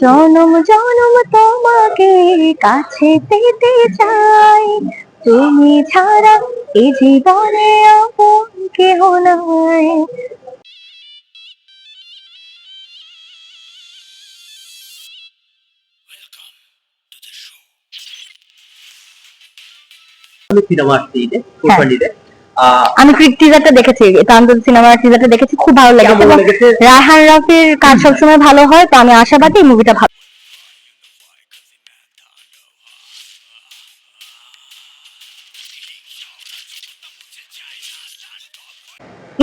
জনম জনম তোমাকে কাছে পেতে চাই, তুমি ছাড়া এই জীবনে আপন কেহ নাই। আমি টিজারটা দেখেছি, তান্দুর সিনেমার টিজারটা দেখেছি, খুব ভালো লেগেছে এবং রায়হান রাফির কাজ সবসময় ভালো হয়, তো আমি আশাবাদী এই মুভিটা ভালো।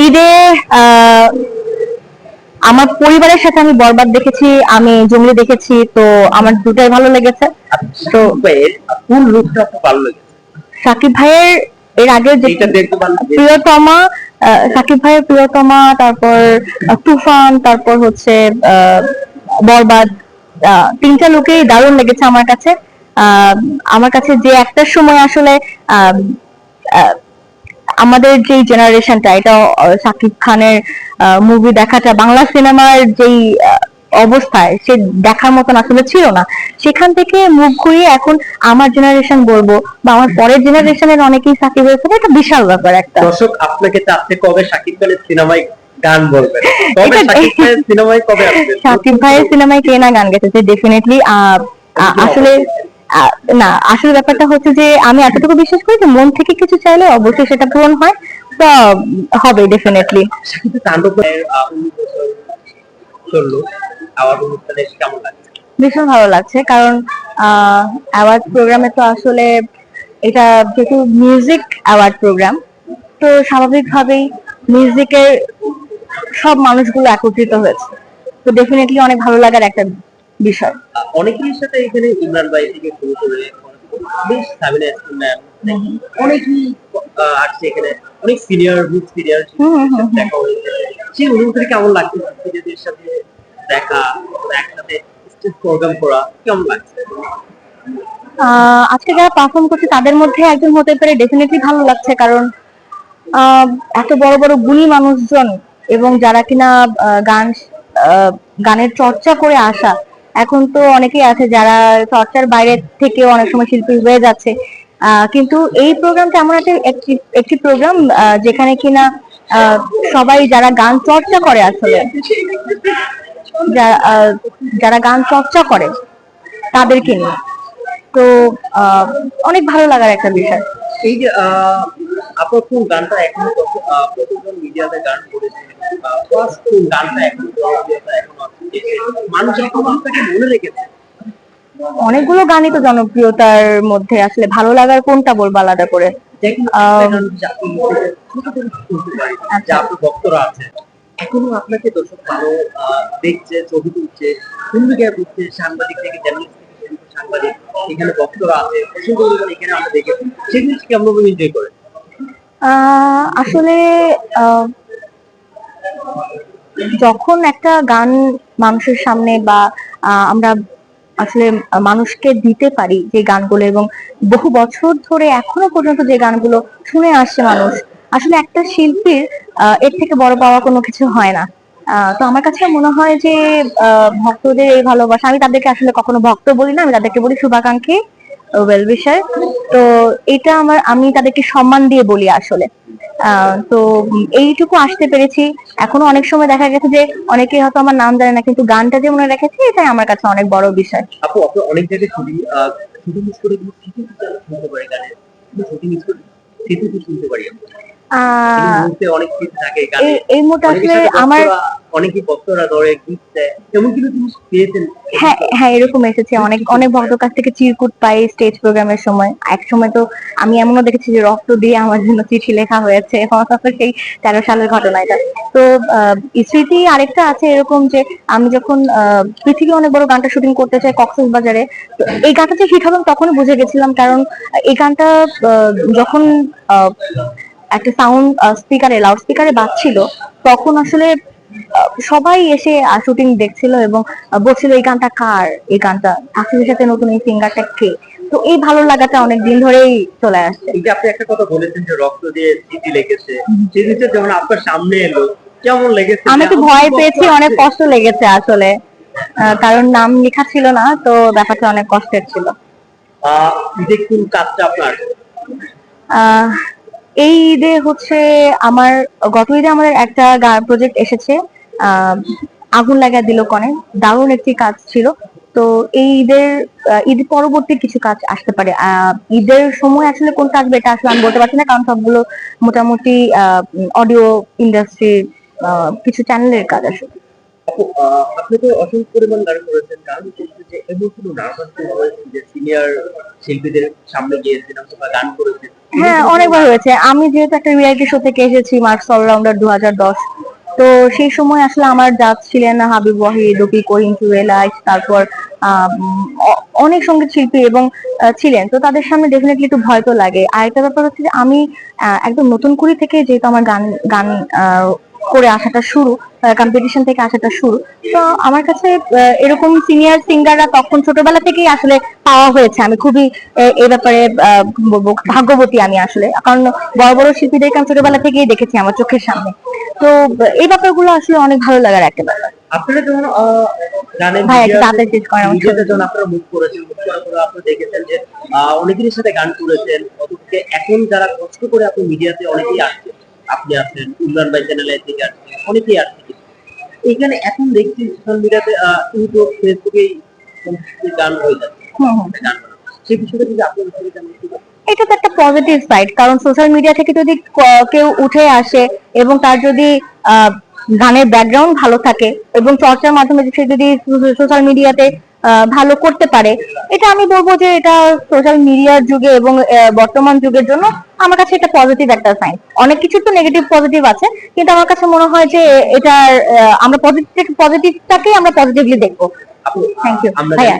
ঈদে আমার পরিবারের সাথে আমি বরবাদ দেখেছি, আমি জঙ্গলি দেখেছি, তো আমার দুটাই ভালো লেগেছে। তো কোন লুকটা ভালো লেগেছে সাকিব ভাইয়ের? এর আগে যে প্রিয়তমা, সাকিব ভাইয়ের প্রিয়তমা, তারপর তুফান, তারপর হচ্ছে বরবাদ, তিনটা লুকেই দারুণ লেগেছে আমার কাছে। আমার কাছে যে একটার সময় আসলে আমাদের যে জেনারেশনটা, এটা সাকিব খানের মুভি দেখাটা বাংলা সিনেমার যেই অবস্থায় সে দেখার মতন আসলে ছিল না, সেখান থেকে মুখ ঘুরিয়ে এখন আমার জেনারেশন বলবো বা আমার পরের জেনারেশনের অনেকেই সাকিব হয়েছে, এটা বিশাল ব্যাপার একটা। দর্শক আপনাকে চাচ্ছে কবে সাকিব খানের সিনেমায় গান বলবেন, কবে সাকিব ভাইয়ের সিনেমায় কবে আসবে? সাকিব ভাইয়ের সিনেমায় কে না গান গেছে, ডেফিনেটলি। আসলে না, আসলে ব্যাপারটা হচ্ছে যে আমি এতটুকু বিশ্বাস করি যে মন থেকে কিছু চাইলে অবশ্যই সেটা পূরণ হয়, তো হবে ডেফিনেটলি। কিন্তু তাণ্ডব চললো, আওয়ার্ড অনুষ্ঠানে কেমন লাগছে? ভীষণ ভালো লাগছে, কারণ অ্যাওয়ার্ড প্রোগ্রামে তো আসলে এটা যেহেতু মিউজিক অ্যাওয়ার্ড প্রোগ্রাম, তো স্বাভাবিকভাবেই মিউজিকের সব মানুষগুলো একত্রিত হয়েছে, তো ডেফিনেটলি অনেক ভালো লাগার একটা বিষয়। অনেকের সাথে এখানে ইমরান ভাই থেকে শুরু করে বেশ সাবিনা ইয়াসমিন ম্যাম, অনেকেই আসছে এখানে, অনেক সিনিয়র দেখা হয়েছে। সেই অনুভূতি কেমন লাগছে সিনিয়রদের সাথে দেখা, একসাথে স্টেজ প্রোগ্রাম করা কেমন লাগছে? আজকে যারা পারফর্ম করছে তাদের মধ্যে একজন হতে পারে, ডেফিনেটলি ভালো লাগছে, কারণ এত বড় বড় গুণী মানুষজন এবং যারা কিনা গান গানের চর্চা করে আসা, এখন তো অনেকেই আছে যারা চর্চার বাইরে থেকে অনেক সময় শিল্পী হয়ে যাচ্ছে, কিন্তু এই প্রোগ্রামটা এমন একটি একটি প্রোগ্রাম যেখানে কিনা সবাই যারা গান চর্চা করে আসলে, যারা গান চর্চা করে তাদেরকে নিয়ে, তো অনেক ভালো লাগার একটা বিষয়। এই যে আপনার কোন গানটা এখন কতজন মিডিয়াতে গান করেছে, ফার্স্ট কোন গানটা এখন মানুষ এখন আপনাকে মনে রেখেছে? অনেকগুলো গানই তো জনপ্রিয়তার মধ্যে, আসলে ভালো লাগার কোনটা বলবো আলাদা করে? ভক্তরা আছে এখনো আপনাকে দর্শক ভালো দেখছে, ছবি তুলছে, কোন জায়গায় ঘুরছে, সাংবাদিক থেকে জার্নালিস্ট থেকে সাংবাদিক, এখানে ভক্তরা আছে, এখানে আমরা দেখেছি, সেই জিনিস কেমন এনজয় করে? আসলে যখন একটা গান মানুষের সামনে বা আমরা আসলে মানুষকে দিতে পারি যে গানগুলো, এবং বহু বছর ধরে এখনো পর্যন্ত যে গানগুলো শুনে আসছে মানুষ, আসলে একটা শিল্পীর এর থেকে বড় পাওয়া কোনো কিছু হয় না। তো আমার কাছে মনে হয় যে ভক্তদের এই ভালোবাসা, আমি তাদেরকে আসলে কখনো ভক্ত বলি না, আমি তাদেরকে বলি শুভাকাঙ্ক্ষী, ওয়েল উইশার। তো এটা আমি তাদেরকে সম্মান দিয়ে বলি আসলে। তো এইটুকু আসতে পেরেছি। এখনো অনেক সময় দেখা গেছে যে অনেকে হয়তো আমার নাম জানে না, কিন্তু গানটা যে মনে রেখেছে, এটাই আমার কাছে অনেক বড় বিষয়। আপু আপনি অনেক জায়গায় ছবি মিস করে শুনতে পারি গানের, ছবি মিস করে শুনতে পারি এই মুহূর্তে আসলে আমার অনেকেই ভক্তরা ধরে গিফট দেয়, এমন কিছু জিনিস পেয়েছেন? হ্যাঁ হ্যাঁ, এরকম এসেছে, অনেক অনেক ভক্তর কাছ থেকে চিরকুট পাই স্টেজ প্রোগ্রামের সময়। এক সময় তো আমি এমনও দেখেছি যে রক্ত দিয়ে আমার জন্য চিঠি লেখা হয়েছে, সেই 13 সালের ঘটনা এটা। তো স্মৃতি আরেকটা আছে এরকম যে আমি যখন পৃথিবী অনেক বড় গানটা শুটিং করতে চাই কক্সবাজারে, তো এই গানটা যে হিট হবে তখনই বুঝে গেছিলাম, কারণ এই গানটা যখন একটা সাউন্ড স্পিকারে, লাউড স্পিকারে বাজছিল, তখন আসলে সবাই এসে শুটিং দেখছিল এবং বলছিল এই গানটা কার, এই গানটা আসিফের সাথে নতুন এই সিঙ্গারটা কে। তো এই ভালো লাগাটা অনেক দিন ধরেই চলে আসছে। এই যে আপনি একটা কথা বলেছেন যে রক্ত দিয়ে চিঠি লিখেছে, সেই জিনিসটা যখন আপনার সামনে এলো কেমন লেগেছে? আমি তো ভয় পেয়েছি, অনেক কষ্ট লেগেছে আসলে। কারণ নাম লেখা ছিল না, তো ব্যাপারটা অনেক কষ্টের ছিল। ঈদে কোন কাজটা আপনার? আহ এই ঈদে হচ্ছে আমার, গত ঈদে আমাদের একটা প্রজেক্ট এসেছে, আহ আগুন লাগা দিল কনে, দারুণ একটি কাজ ছিল। তো এই ঈদের ঈদ পরবর্তী কিছু কাজ আসতে পারে। ঈদের সময় আসলে কোনটা আসবে এটা আসলে আমি বলতে পারছি না, কারণ সবগুলো মোটামুটি অডিও ইন্ডাস্ট্রির কিছু চ্যানেলের কাজ আসলে। আপনি তো অসংখ্য পরিমাণ গান করেছেন, গান করতে যে এমন কোনো নার্ভাস ফিল হয়েছে যে সিনিয়র শিল্পীদের সামনে গিয়েছেন অথবা গান করেছেন? হ্যাঁ, অনেকবার হয়েছে। আমি যেহেতু একটা রিয়ালিটি শো থেকে এসেছি, মার্কস অলরাউন্ডার 2010, তো সেই সময় আসলে আমার জাজ ছিলেন হাবিব ওয়াহিদ, রফি, করিম, জুয়েল, তারপর অনেক সঙ্গীত শিল্পী এবং ছিলেন। তো তাদের সামনে ডেফিনেটলি একটু ভয় তো লাগে। আর একটা ব্যাপার হচ্ছে যে আমি একদম নতুন করে থেকে যেহেতু আমার গান গান করে আসাটা শুরু, কম্পিটিশন থেকে আসাটা শুরু, তো আমার কাছে এরকম সিনিয়র সিঙ্গাররা তখন ছোটবেলা থেকেই আসলে পাওয়া হয়েছে। আমি খুবই এই ব্যাপারে বলবো ভাগ্যবতী আমি আসলে, কারণ বড় বড় শিল্পীদেরকে আমি ছোটবেলা থেকেই দেখেছি আমার চোখের সামনে। তো এই ব্যাপারগুলো আসলে অনেক ভালো লাগার একটা ব্যাপার। আপনারা যখন গানের ভাই একটু তাড়াতাড়ি শেষ করেন। মিডিয়াতে যখন আপনারা মুভ করেছেন, মুভ করার পরে আপনি দেখেছেন যে অনেকেরই সাথে গান করেছেন, অথচ এখন যারা কষ্ট করে আপনি মিডিয়াতে অনেকেই আসছেন, আপনি আছেন, ইমরান ভাই চ্যানেলে থেকে আসছেন, অনেকেই আসছেন, এখানে এখন দেখছি সোশ্যাল মিডিয়াতে ইউটিউব ফেসবুকেই গান হয়ে যাচ্ছে, গান বানানো। সেই বিষয়টা যদি আপনি এটা তো একটা পজিটিভ সাইড, কারণ সোশ্যাল মিডিয়া থেকে যদি কেউ উঠে আসে এবং তার যদি গানের ব্যাকগ্রাউন্ড ভালো থাকে এবং চর্চার মাধ্যমে সে যদি সোশ্যাল মিডিয়াতে ভালো করতে পারে, এটা আমি বলবো যে এটা সোশ্যাল মিডিয়ার যুগে এবং বর্তমান যুগের জন্য আমার কাছে এটা পজিটিভ একটা সাইন। অনেক কিছু তো নেগেটিভ পজিটিভ আছে, কিন্তু আমার কাছে মনে হয় যে এটা আমরা পজিটিভটাকেই আমরা পজিটিভলি দেখবো। থ্যাংক ইউ ভাইয়া।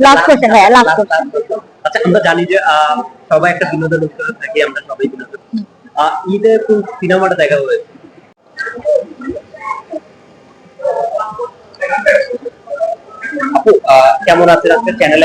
লাস্ট কোশ্চেন ভাইয়া, লাস্ট কোশ্চেন। আচ্ছা, আমরা জানি যে সবাই একটা বিনোদন উৎসবে থাকি, আমরা সবাই বিনোদন। ঈদে কোন সিনেমাটা দেখা হয়েছে? আপু কেমন আছেন? আজকে চ্যানেলে